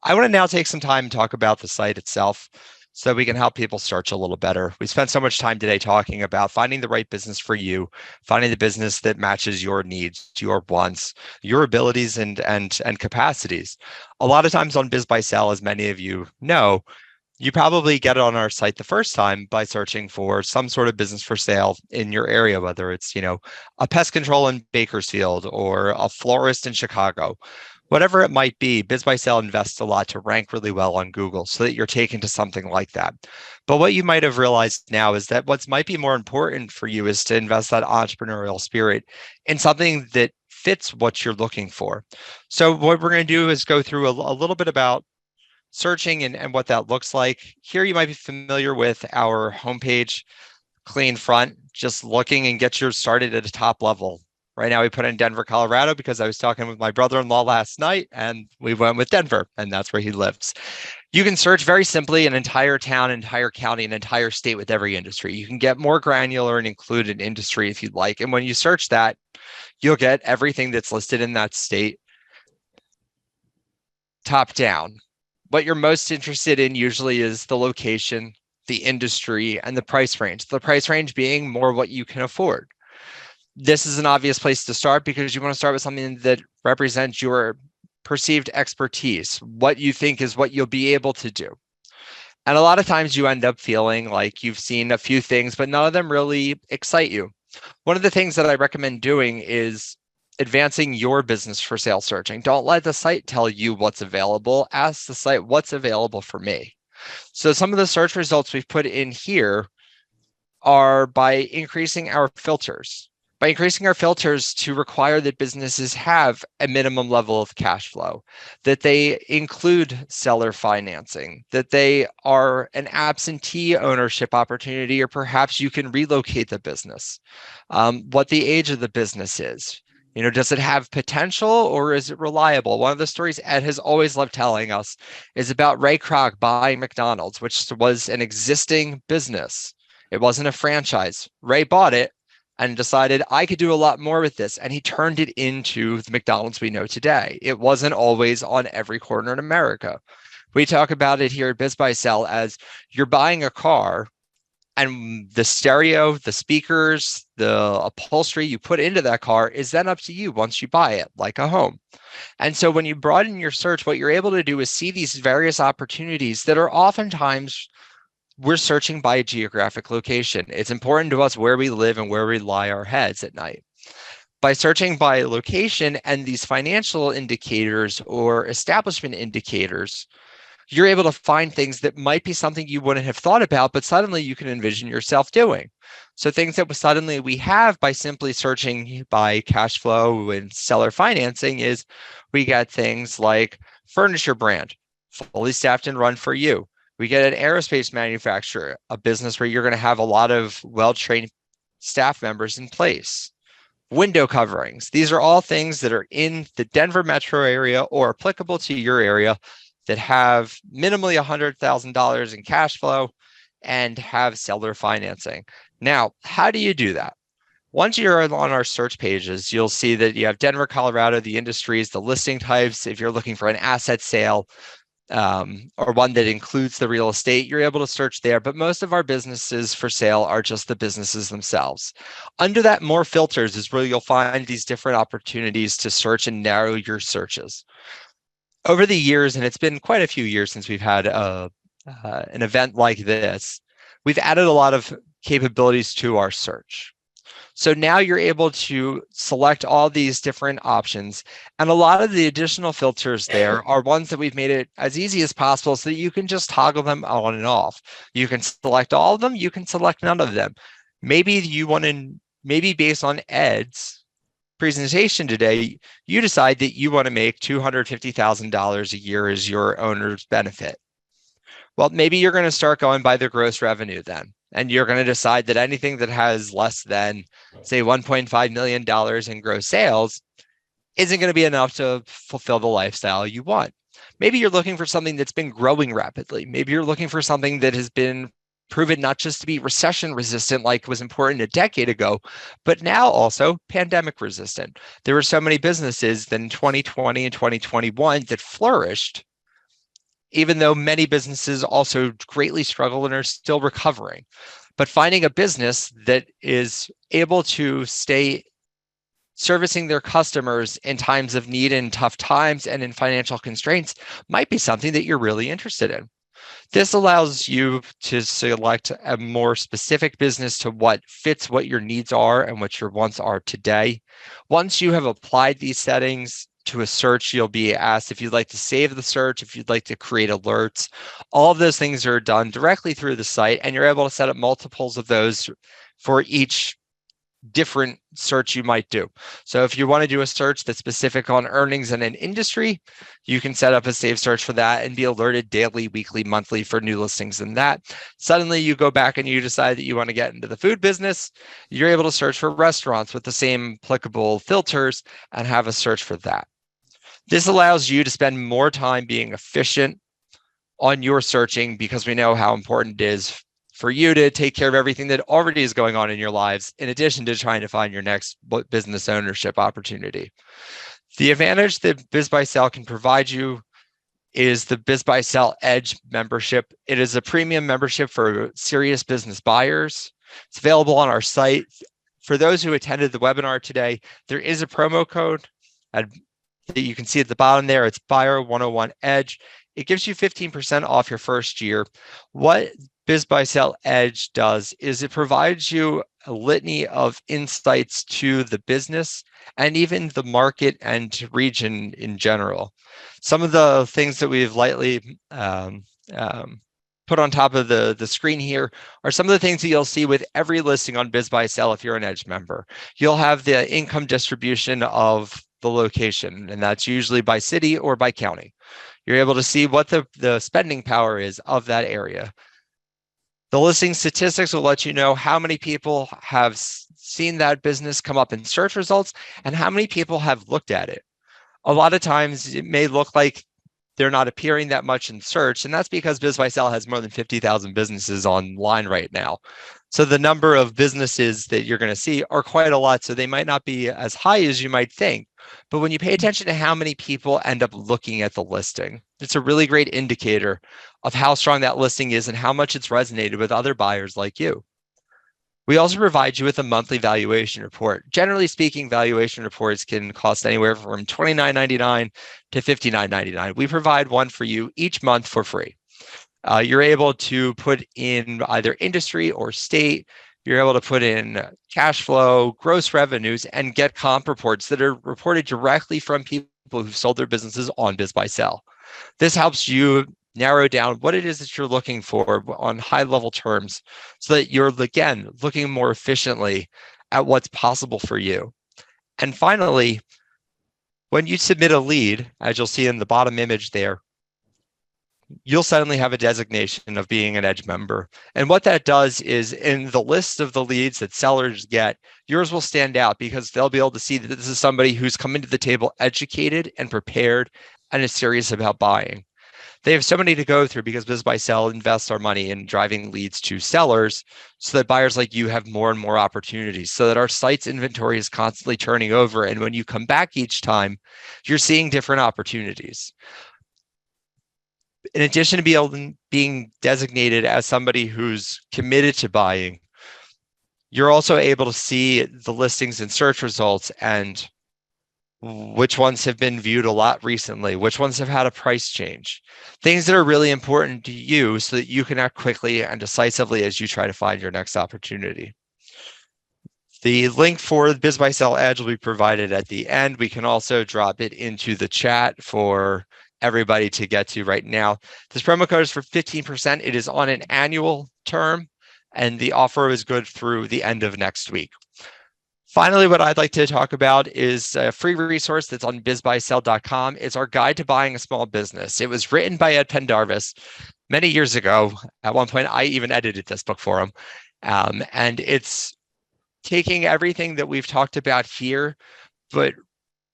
I want to now take some time and talk about the site itself so we can help people search a little better. We spent so much time today talking about finding the right business for you, finding the business that matches your needs, your wants, your abilities and capacities. A lot of times on BizBuySell, as many of you know, you probably get it on our site the first time by searching for some sort of business for sale in your area, whether it's, a pest control in Bakersfield or a florist in Chicago. Whatever it might be, BizBuySell invests a lot to rank really well on Google so that you're taken to something like that. But what you might have realized now is that what might be more important for you is to invest that entrepreneurial spirit in something that fits what you're looking for. So what we're going to do is go through a little bit about searching and what that looks like. Here you might be familiar with our homepage, clean front, just looking and get you started at a top level. Right now we put in Denver, Colorado because I was talking with my brother-in-law last night and we went with Denver and that's where he lives. You can search very simply an entire town, entire county, an entire state with every industry. You can get more granular and include an industry if you'd like. And when you search that, you'll get everything that's listed in that state top down. What you're most interested in usually is the location, the industry, and the price range. The price range being more what you can afford. This is an obvious place to start because you want to start with something that represents your perceived expertise, what you think is what you'll be able to do. And a lot of times you end up feeling like you've seen a few things, but none of them really excite you. One of the things that I recommend doing is advancing your business for sale searching. Don't let the site tell you what's available. Ask the site what's available for me. So some of the search results we've put in here are by increasing our filters. By increasing our filters to require that businesses have a minimum level of cash flow, that they include seller financing, that they are an absentee ownership opportunity, or perhaps you can relocate the business, what the age of the business is. Does it have potential or is it reliable? One of the stories Ed has always loved telling us is about Ray Kroc buying McDonald's, which was an existing business. It wasn't a franchise. Ray bought it and decided I could do a lot more with this. And he turned it into the McDonald's we know today. It wasn't always on every corner in America. We talk about it here at BizBuySell as you're buying a car and the stereo, the speakers, the upholstery you put into that car is then up to you once you buy it, like a home. And so when you broaden your search, what you're able to do is see these various opportunities that are oftentimes we're searching by geographic location. It's important to us where we live and where we lie our heads at night. By searching by location and these financial indicators or establishment indicators, you're able to find things that might be something you wouldn't have thought about, but suddenly you can envision yourself doing. So things that suddenly we have by simply searching by cash flow and seller financing is we get things like furniture brand, fully staffed and run for you. We get an aerospace manufacturer, a business where you're going to have a lot of well-trained staff members in place. Window coverings. These are all things that are in the Denver metro area or applicable to your area that have minimally $100,000 in cash flow and have seller financing. Now, how do you do that? Once you're on our search pages, you'll see that you have Denver, Colorado, the industries, the listing types. If you're looking for an asset sale, or one that includes the real estate, you're able to search there. But most of our businesses for sale are just the businesses themselves. Under that, more filters is where you'll find these different opportunities to search and narrow your searches. Over the years, and it's been quite a few years since we've had an event like this, we've added a lot of capabilities to our search. So now you're able to select all these different options. And a lot of the additional filters there are ones that we've made it as easy as possible so that you can just toggle them on and off. You can select all of them. You can select none of them. Maybe based on Ed's presentation today, you decide that you want to make $250,000 a year as your owner's benefit. Well, maybe you're going to start going by the gross revenue then. And you're going to decide that anything that has less than, say, $1.5 million in gross sales isn't going to be enough to fulfill the lifestyle you want. Maybe you're looking for something that's been growing rapidly. Maybe you're looking for something that has been proven not just to be recession resistant like was important a decade ago, but now also pandemic resistant. There were so many businesses in 2020 and 2021 that flourished, even though many businesses also greatly struggle and are still recovering. But finding a business that is able to stay servicing their customers in times of need and tough times and in financial constraints might be something that you're really interested in. This allows you to select a more specific business to what fits what your needs are and what your wants are today. Once you have applied these settings to a search, you'll be asked if you'd like to save the search, if you'd like to create alerts. All of those things are done directly through the site, and you're able to set up multiples of those for each different search you might do. So if you want to do a search that's specific on earnings in an industry, you can set up a saved search for that and be alerted daily, weekly, monthly for new listings in that. Suddenly you go back and you decide that you want to get into the food business, you're able to search for restaurants with the same applicable filters and have a search for that. This allows you to spend more time being efficient on your searching, because we know how important it is for you to take care of everything that already is going on in your lives, in addition to trying to find your next business ownership opportunity. The advantage that BizBuySell can provide you is the BizBuySell Edge membership. It is a premium membership for serious business buyers. It's available on our site. For those who attended the webinar today, there is a promo code that you can see at the bottom there. It's Buyer 101 Edge. It gives you 15% off your first year. What BizBuySell Edge does is it provides you a litany of insights to the business and even the market and region in general. Some of the things that we've lightly put on top of the screen here are some of the things that you'll see with every listing on BizBuySell if you're an Edge member. You'll have the income distribution of the location, and that's usually by city or by county. You're able to see what the spending power is of that area. The listing statistics will let you know how many people have seen that business come up in search results and how many people have looked at it. A lot of times it may look like they're not appearing that much in search, and that's because BizBuySell has more than 50,000 businesses online right now. So the number of businesses that you're going to see are quite a lot, so they might not be as high as you might think. But when you pay attention to how many people end up looking at the listing, it's a really great indicator of how strong that listing is and how much it's resonated with other buyers like you. We also provide you with a monthly valuation report. Generally speaking, valuation reports can cost anywhere from $29.99 to $59.99. We provide one for you each month for free. You're able to put in either industry or state. You're able to put in cash flow, gross revenues, and get comp reports that are reported directly from people who've sold their businesses on BizBuySell. This helps you narrow down what it is that you're looking for on high-level terms so that you're, again, looking more efficiently at what's possible for you. And finally, when you submit a lead, as you'll see in the bottom image there, you'll suddenly have a designation of being an Edge member. And what that does is in the list of the leads that sellers get, yours will stand out because they'll be able to see that this is somebody who's come into the table educated and prepared and is serious about buying. They have so many to go through because BizBuySell invests our money in driving leads to sellers so that buyers like you have more and more opportunities, so that our site's inventory is constantly turning over. And when you come back each time, you're seeing different opportunities. In addition to being designated as somebody who's committed to buying, you're also able to see the listings and search results and which ones have been viewed a lot recently, which ones have had a price change, things that are really important to you so that you can act quickly and decisively as you try to find your next opportunity. The link for the BizBuySell Edge will be provided at the end. We can also drop it into the chat for everybody to get to right now. This promo code is for 15%. It is on an annual term, and the offer is good through the end of next week. Finally, what I'd like to talk about is a free resource that's on BizBuySell.com. It's our guide to buying a small business. It was written by Ed Pendarvis many years ago. At one point, I even edited this book for him. And it's taking everything that we've talked about here, but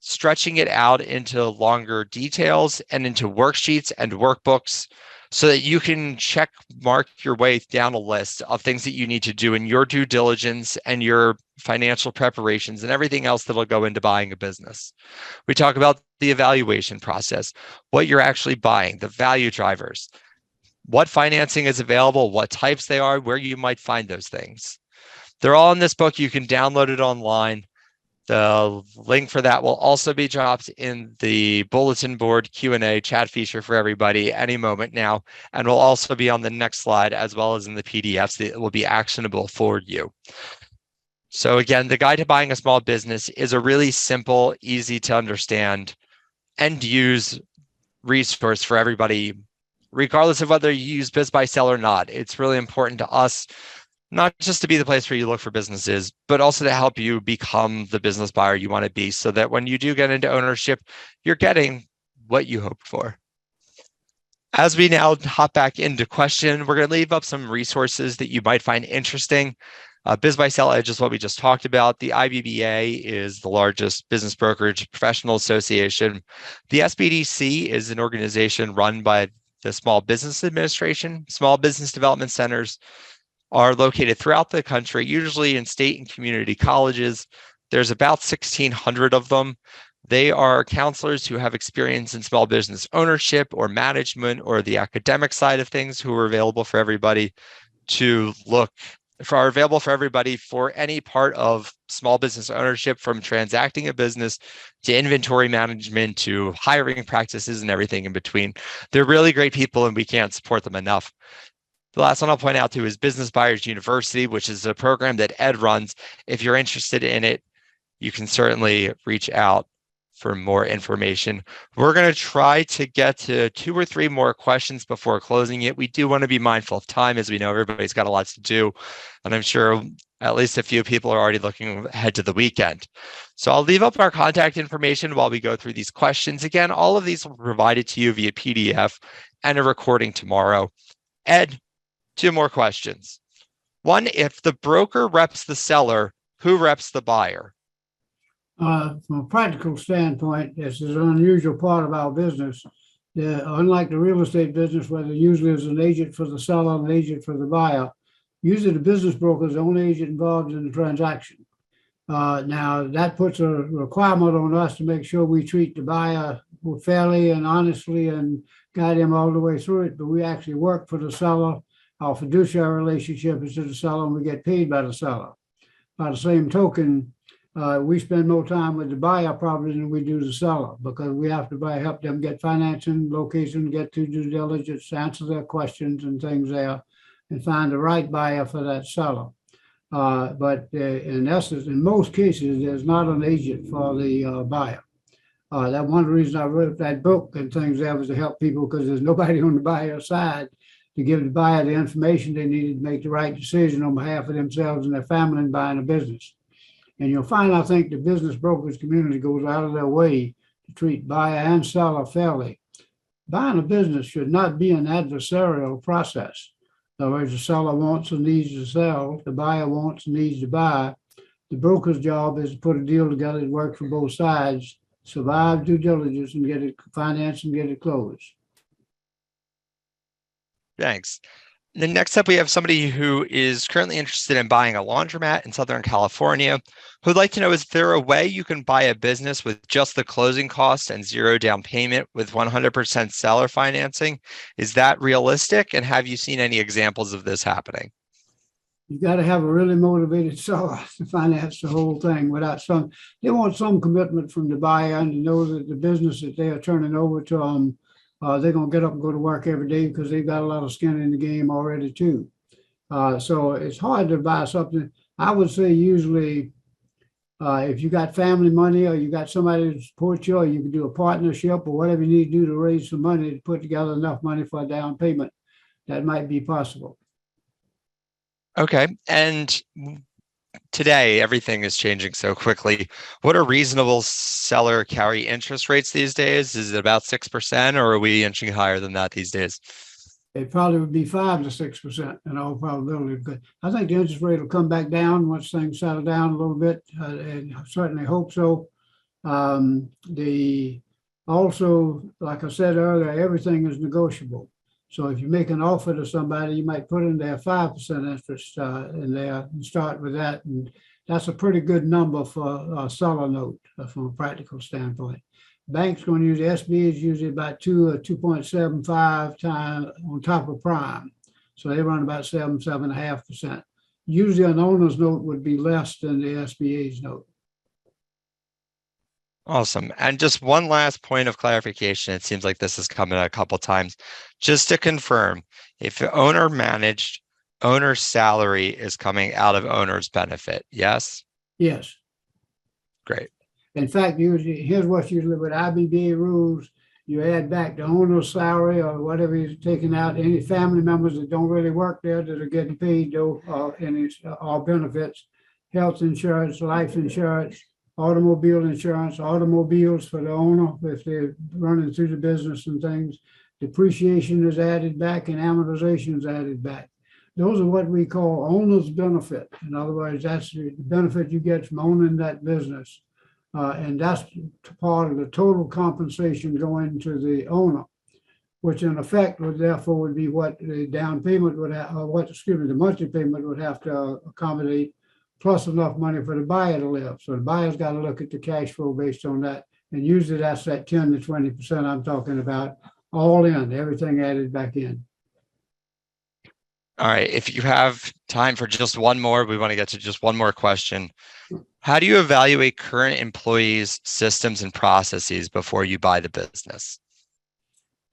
stretching it out into longer details and into worksheets and workbooks so that you can check mark your way down a list of things that you need to do in your due diligence and your financial preparations and everything else that'll go into buying a business. We talk about the evaluation process, what you're actually buying, the value drivers, what financing is available, what types they are, where you might find those things. They're all in this book. You can download it online. The link for that will also be dropped in the bulletin board Q&A chat feature for everybody any moment now, and will also be on the next slide as well as in the PDFs that will be actionable for you. So again, the Guide to Buying a Small Business is a really simple, easy to understand and use resource for everybody, regardless of whether you use BizBuySell or not. It's really important to us not just to be the place where you look for businesses, but also to help you become the business buyer you want to be so that when you do get into ownership, you're getting what you hoped for. As we now hop back into question, we're going to leave up some resources that you might find interesting. BizBuySell Edge is what we just talked about. The IBBA is the largest business brokerage professional association. The SBDC is an organization run by the Small Business Administration. Small business development centers are located throughout the country, usually in state and community colleges. There's about 1,600 of them. They are counselors who have experience in small business ownership or management or the academic side of things, who are available for everybody for any part of small business ownership, from transacting a business to inventory management to hiring practices and everything in between. They're really great people and we can't support them enough. The last one I'll point out to is Business Buyers University, which is a program that Ed runs. If you're interested in it, you can certainly reach out for more information. We're going to try to get to 2 or 3 more questions before closing it. We do want to be mindful of time, as we know everybody's got a lot to do, and I'm sure at least a few people are already looking ahead to the weekend. So I'll leave up our contact information while we go through these questions. Again, all of these will be provided to you via PDF and a recording tomorrow. Ed, 2 more questions. One, if the broker reps the seller, who reps the buyer? From a practical standpoint, this is an unusual part of our business. Unlike the real estate business, where there usually is an agent for the seller and an agent for the buyer, usually the business broker is the only agent involved in the transaction. Now, that puts a requirement on us to make sure we treat the buyer fairly and honestly and guide him all the way through it, but we actually work for the seller. Our fiduciary relationship is to the seller, and we get paid by the seller. By the same token, we spend more time with the buyer probably than we do the seller, because we have to help them get financing, location, get to due diligence, answer their questions and things there, and find the right buyer for that seller. But in essence, in most cases, there's not an agent for the buyer. That one reason I wrote that book and things there was to help people, because there's nobody on the buyer side to give the buyer the information they needed to make the right decision on behalf of themselves and their family in buying a business. And you'll find, I think, the business brokerage community goes out of their way to treat buyer and seller fairly. Buying a business should not be an adversarial process. In other words, the seller wants and needs to sell, the buyer wants and needs to buy. The broker's job is to put a deal together that works for both sides, survive due diligence, and get it financed and get it closed. Thanks. Then next up, we have somebody who is currently interested in buying a laundromat in Southern California, who'd like to know, is there a way you can buy a business with just the closing costs and 0 down payment with 100% seller financing? Is that realistic? And have you seen any examples of this happening? You got to have a really motivated seller to finance the whole thing. They want some commitment from the buyer and to know that the business that they are turning over to them, they're going to get up and go to work every day because they've got a lot of skin in the game already too. So it's hard to buy something. I would say usually if you got family money or you got somebody to support you, or you can do a partnership or whatever you need to do to raise some money to put together enough money for a down payment, that might be possible. Okay. And today, everything is changing so quickly. What are reasonable seller carry interest rates these days? Is it about 6%, or are we inching higher than that these days? It probably would be 5 to 6% in all probability. But I think the interest rate will come back down once things settle down a little bit, and I certainly hope so. Also, like I said earlier, everything is negotiable. So if you make an offer to somebody, you might put in there 5% interest in there and start with that. And that's a pretty good number for a seller note from a practical standpoint. Banks going to use the SBA is usually about 2.75 times on top of prime. So they run about 7.5%. Usually an owner's note would be less than the SBA's note. Awesome. And just one last point of clarification. It seems like this has come in a couple times. Just to confirm, if the owner managed, owner's salary is coming out of owner's benefit, yes? Yes. Great. In fact, usually, here's what's usually with IBBA rules, you add back the owner's salary or whatever he's taking out, any family members that don't really work there that are getting paid though, any all benefits, health insurance, life insurance, automobile insurance, automobiles for the owner if they're running through the business and things. Depreciation is added back and amortization is added back. Those are what we call owner's benefit. In other words, that's the benefit you get from owning that business. And that's part of the total compensation going to the owner, which in effect would therefore would be what the down payment would have, the monthly payment would have to accommodate, plus enough money for the buyer to live. So the buyer's got to look at the cash flow based on that. And usually that's that 10 to 20% I'm talking about, all in, everything added back in. All right. If you have time for just one more, we want to get to just one more question. How do you evaluate current employees' systems and processes before you buy the business?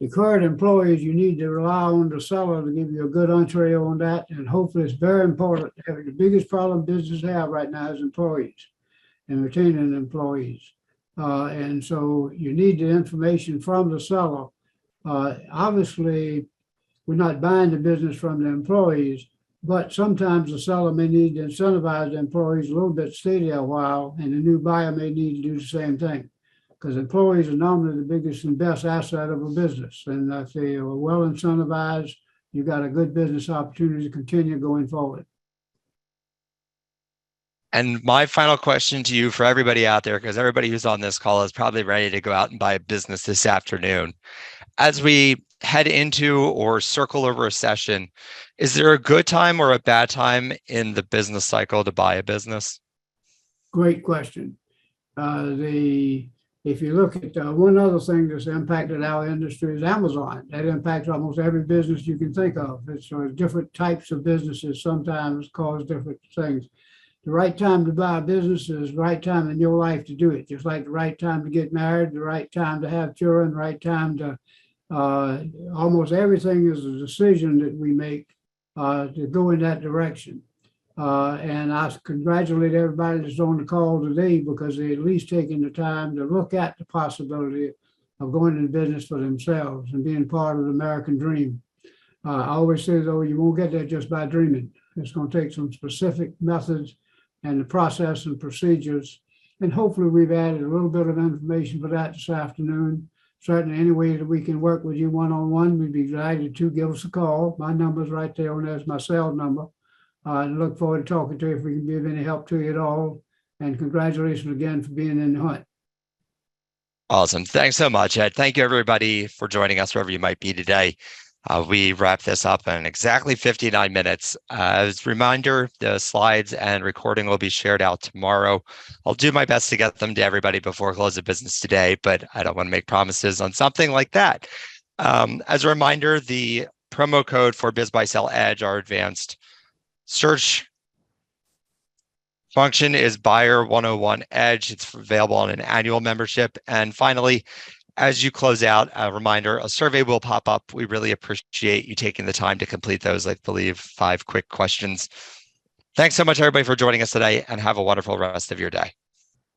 The current employees, you need to rely on the seller to give you a good entree on that. And hopefully it's very important. The biggest problem businesses have right now is employees and retaining employees. And so you need the information from the seller. Obviously, we're not buying the business from the employees, but sometimes the seller may need to incentivize the employees a little bit, stay there a while, and the new buyer may need to do the same thing. Because employees are normally the biggest and best asset of a business. And if they are well incentivized, you've got a good business opportunity to continue going forward. And my final question to you for everybody out there, because everybody who's on this call is probably ready to go out and buy a business this afternoon. As we head into or circle a recession, is there a good time or a bad time in the business cycle to buy a business? Great question. If you look at one other thing that's impacted our industry is Amazon. That impacts almost every business you can think of. It's different types of businesses sometimes cause different things. The right time to buy a business is the right time in your life to do it. Just like the right time to get married, the right time to have children, the right time to almost everything is a decision that we make to go in that direction. And I congratulate everybody that's on the call today because they at least taking the time to look at the possibility of going into business for themselves and being part of the American dream. I always say, though, you won't get there just by dreaming. It's going to take some specific methods and the process and procedures. And hopefully we've added a little bit of information for that this afternoon. Certainly any way that we can work with you one-on-one, we'd be delighted to. Give us a call. My number's right there on there's my cell number. And look forward to talking to you if we can be of any help to you at all. And congratulations again for being in the hunt. Awesome. Thanks so much, Ed. Thank you, everybody, for joining us wherever you might be today. We wrap this up in exactly 59 minutes. As a reminder, the slides and recording will be shared out tomorrow. I'll do my best to get them to everybody before close of business today, but I don't want to make promises on something like that. As a reminder, the promo code for BizBuySell Edge, our advanced search function, is Buyer 101 Edge. It's available on an annual membership. And finally, as you close out, a reminder, a survey will pop up. We really appreciate you taking the time to complete those, I believe, 5 quick questions. Thanks so much, everybody, for joining us today, and have a wonderful rest of your day.